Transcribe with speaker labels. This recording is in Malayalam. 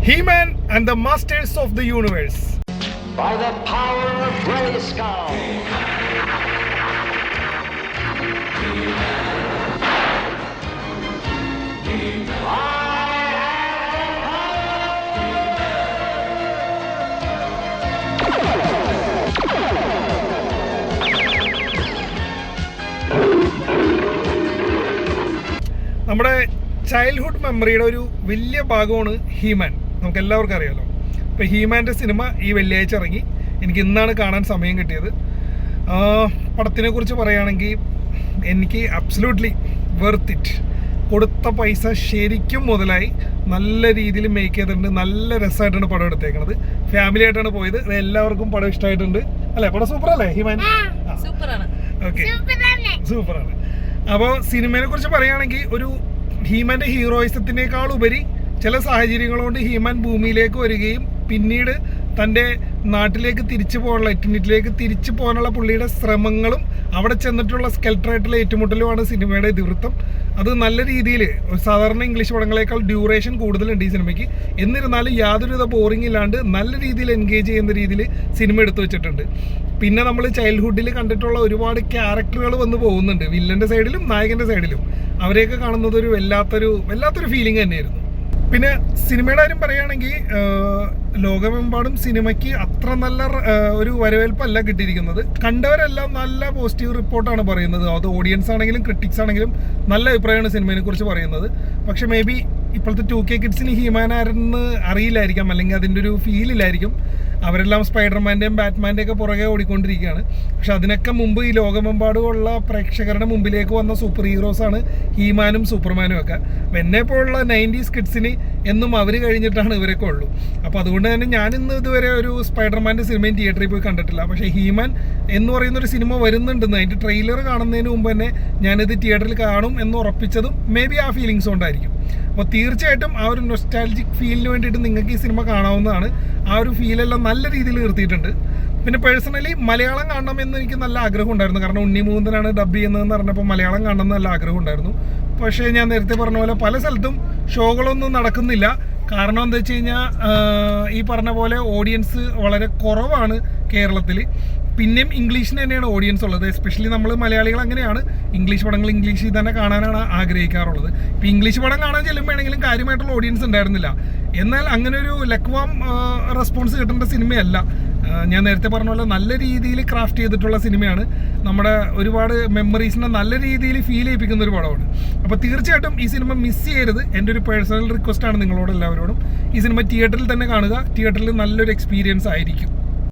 Speaker 1: He-Man and the Masters of the Universe.
Speaker 2: By the power of Grayskull.
Speaker 1: നമ്മുടെ ചൈൽഡ്ഹുഡ് മെമ്മറിയുടെ ഒരു വലിയ ഭാഗമാണ് ഹീമാൻ. നമുക്ക് എല്ലാവർക്കും അറിയാമല്ലോ. അപ്പോൾ ഹീമാൻ്റെ സിനിമ ഈ വെള്ളിയാഴ്ച ഇറങ്ങി. എനിക്ക് ഇന്നാണ് കാണാൻ സമയം കിട്ടിയത്. പടത്തിനെ കുറിച്ച് പറയുകയാണെങ്കിൽ എനിക്ക് അബ്സല്യൂട്ട്ലി വെർത്ത് ഇറ്റ്. കൊടുത്ത പൈസ ശരിക്കും മുതലായി. നല്ല രീതിയിൽ മേക്ക് ചെയ്തിട്ടുണ്ട്. നല്ല രസമായിട്ടാണ് പടം എടുത്തേക്കുന്നത്. ഫാമിലി ആയിട്ടാണ് പോയത്. എല്ലാവർക്കും പടം ഇഷ്ടമായിട്ടുണ്ട് അല്ലേ? പടം സൂപ്പർ അല്ലേ ഹീമാൻ? ഓക്കെ, സൂപ്പറാണ്. അപ്പോൾ സിനിമയെ കുറിച്ച് പറയുകയാണെങ്കിൽ ഒരു ഹീമാൻ്റെ ഹീറോയിസത്തിനേക്കാൾ ഉപരി ചില സാഹചര്യങ്ങൾ കൊണ്ട് ഹീമാൻ ഭൂമിയിലേക്ക് വരികയും പിന്നീട് തൻ്റെ നാട്ടിലേക്ക് തിരിച്ചു പോകാനുള്ള എറ്റിനിറ്റിലേക്ക് തിരിച്ചു പോകാനുള്ള പുള്ളിയുടെ ശ്രമങ്ങളും അവിടെ ചെന്നിട്ടുള്ള സ്കെൽട്ടറായിട്ടുള്ള ഏറ്റുമുട്ടലുമാണ് സിനിമയുടെ ഇതിവൃത്തം. അത് നല്ല രീതിയിൽ സാധാരണ ഇംഗ്ലീഷ് പടങ്ങളേക്കാൾ ഡ്യൂറേഷൻ കൂടുതലുണ്ട് ഈ സിനിമയ്ക്ക്. എന്നിരുന്നാലും യാതൊരുവിധ ബോറിംഗ് ഇല്ലാണ്ട് നല്ല രീതിയിൽ എൻഗേജ് ചെയ്യുന്ന രീതിയിൽ സിനിമ എടുത്തു വെച്ചിട്ടുണ്ട്. പിന്നെ നമ്മൾ ചൈൽഡ്ഹുഡിൽ കണ്ടിട്ടുള്ള ഒരുപാട് ക്യാരക്ടറുകൾ വന്ന് പോകുന്നുണ്ട്, വില്ലൻ്റെ സൈഡിലും നായകൻ്റെ സൈഡിലും. അവരെയൊക്കെ കാണുന്നത് ഒരു വല്ലാത്തൊരു ഫീലിംഗ് തന്നെയായിരുന്നു. പിന്നെ സിനിമയുടെ കാര്യം പറയുകയാണെങ്കിൽ ലോകമെമ്പാടും സിനിമയ്ക്ക് അത്ര നല്ല ഒരു വരവേൽപ്പല്ല കിട്ടിയിരിക്കുന്നത്. കണ്ടവരെല്ലാം നല്ല പോസിറ്റീവ് റിപ്പോർട്ടാണ് പറയുന്നത്. അത് ഓഡിയൻസ് ആണെങ്കിലും ക്രിട്ടിക്സ് ആണെങ്കിലും നല്ല അഭിപ്രായമാണ് സിനിമയെ കുറിച്ച് പറയുന്നത്. പക്ഷെ മേ ബി ഇപ്പോഴത്തെ 2K കിഡ്സിന് ഹീമാൻ ആരെന്ന് അറിയില്ലായിരിക്കാം, അല്ലെങ്കിൽ അതിൻ്റെ ഒരു ഫീലില്ലായിരിക്കും. അവരെല്ലാം സ്പൈഡർമാൻ്റെയും ബാറ്റ്മാൻ്റെയും ഒക്കെ പുറകെ ഓടിക്കൊണ്ടിരിക്കുകയാണ്. പക്ഷെ അതിനൊക്കെ മുമ്പ് ഈ ലോകമെമ്പാടുമുള്ള പ്രേക്ഷകരുടെ മുമ്പിലേക്ക് വന്ന സൂപ്പർ ഹീറോസാണ് ഹീമാനും സൂപ്പർമാനും ഒക്കെ. എന്നെപ്പോലുള്ള 90s കിഡ്സിന് എന്നും അവർ കഴിഞ്ഞിട്ടാണ് ഇവരൊക്കെ ഉള്ളൂ. അപ്പോൾ അതുകൊണ്ട് തന്നെ ഞാനിന്ന് ഇതുവരെ ഒരു സ്പൈഡർമാൻ്റെ സിനിമയും തിയേറ്ററിൽ പോയി കണ്ടിട്ടില്ല. പക്ഷേ ഹീമാൻ എന്ന് പറയുന്നൊരു സിനിമ വരുന്നുണ്ടെന്ന് അതിൻ്റെ ട്രെയിലർ കാണുന്നതിന് മുമ്പ് തന്നെ ഞാനിത് തിയേറ്ററിൽ കാണും എന്ന് ഉറപ്പിച്ചതും മേ ബി ആ ഫീലിങ്സ് കൊണ്ടായിരിക്കും. അപ്പോൾ തീർച്ചയായിട്ടും ആ ഒരു നൊസ്റ്റാൾജിക് ഫീലിന് വേണ്ടിയിട്ട് നിങ്ങൾക്ക് ഈ സിനിമ കാണാവുന്നതാണ്. ആ ഒരു ഫീലെല്ലാം നല്ല രീതിയിൽ നിർത്തിയിട്ടുണ്ട്. പിന്നെ പേഴ്സണലി മലയാളം കാണണമെന്ന് എനിക്ക് നല്ല ആഗ്രഹം ഉണ്ടായിരുന്നു. കാരണം ഉണ്ണി മുകുന്ദനാണ് ഡബ് ചെയ്യുന്നതെന്ന് പറഞ്ഞപ്പോൾ മലയാളം കാണണമെന്ന് നല്ല ആഗ്രഹം ഉണ്ടായിരുന്നു. പക്ഷേ ഞാൻ നേരത്തെ പറഞ്ഞ പോലെ പല സ്ഥലത്തും ഷോകളൊന്നും നടക്കുന്നില്ല. കാരണം എന്താ വെച്ച് കഴിഞ്ഞാൽ ഈ പറഞ്ഞ പോലെ ഓഡിയൻസ് വളരെ കുറവാണ് കേരളത്തിൽ. പിന്നെയും ഇംഗ്ലീഷിന് തന്നെയാണ് ഓഡിയൻസ് ഉള്ളത്. എസ്പെഷ്യലി നമ്മൾ മലയാളികൾ അങ്ങനെയാണ്, ഇംഗ്ലീഷ് പടങ്ങൾ ഇംഗ്ലീഷിൽ തന്നെ കാണാനാണ് ആഗ്രഹിക്കാറുള്ളത്. ഇപ്പോൾ ഇംഗ്ലീഷ് പടം കാണാൻ ചെല്ലുമ്പോഴെങ്കിലും കാര്യമായിട്ടുള്ള ഓഡിയൻസ് ഉണ്ടായിരുന്നില്ല. എന്നാൽ അങ്ങനെ ഒരു ലക്വാം റെസ്പോൺസ് കിട്ടേണ്ട സിനിമയല്ല. ഞാൻ നേരത്തെ പറഞ്ഞ പോലെ നല്ല രീതിയിൽ ക്രാഫ്റ്റ് ചെയ്തിട്ടുള്ള സിനിമയാണ്. നമ്മുടെ ഒരുപാട് മെമ്മറീസിനെ നല്ല രീതിയിൽ ഫീൽ ചെയ്യിപ്പിക്കുന്ന ഒരു പടമാണ്. അപ്പോൾ തീർച്ചയായിട്ടും ഈ സിനിമ മിസ് ചെയ്യരുത്. എൻ്റെ ഒരു പേഴ്സണൽ റിക്വസ്റ്റാണ് നിങ്ങളോട് എല്ലാവരോടും. ഈ സിനിമ തിയേറ്ററിൽ തന്നെ കാണുക. തിയേറ്ററിൽ നല്ലൊരു എക്സ്പീരിയൻസ് ആയിരിക്കും.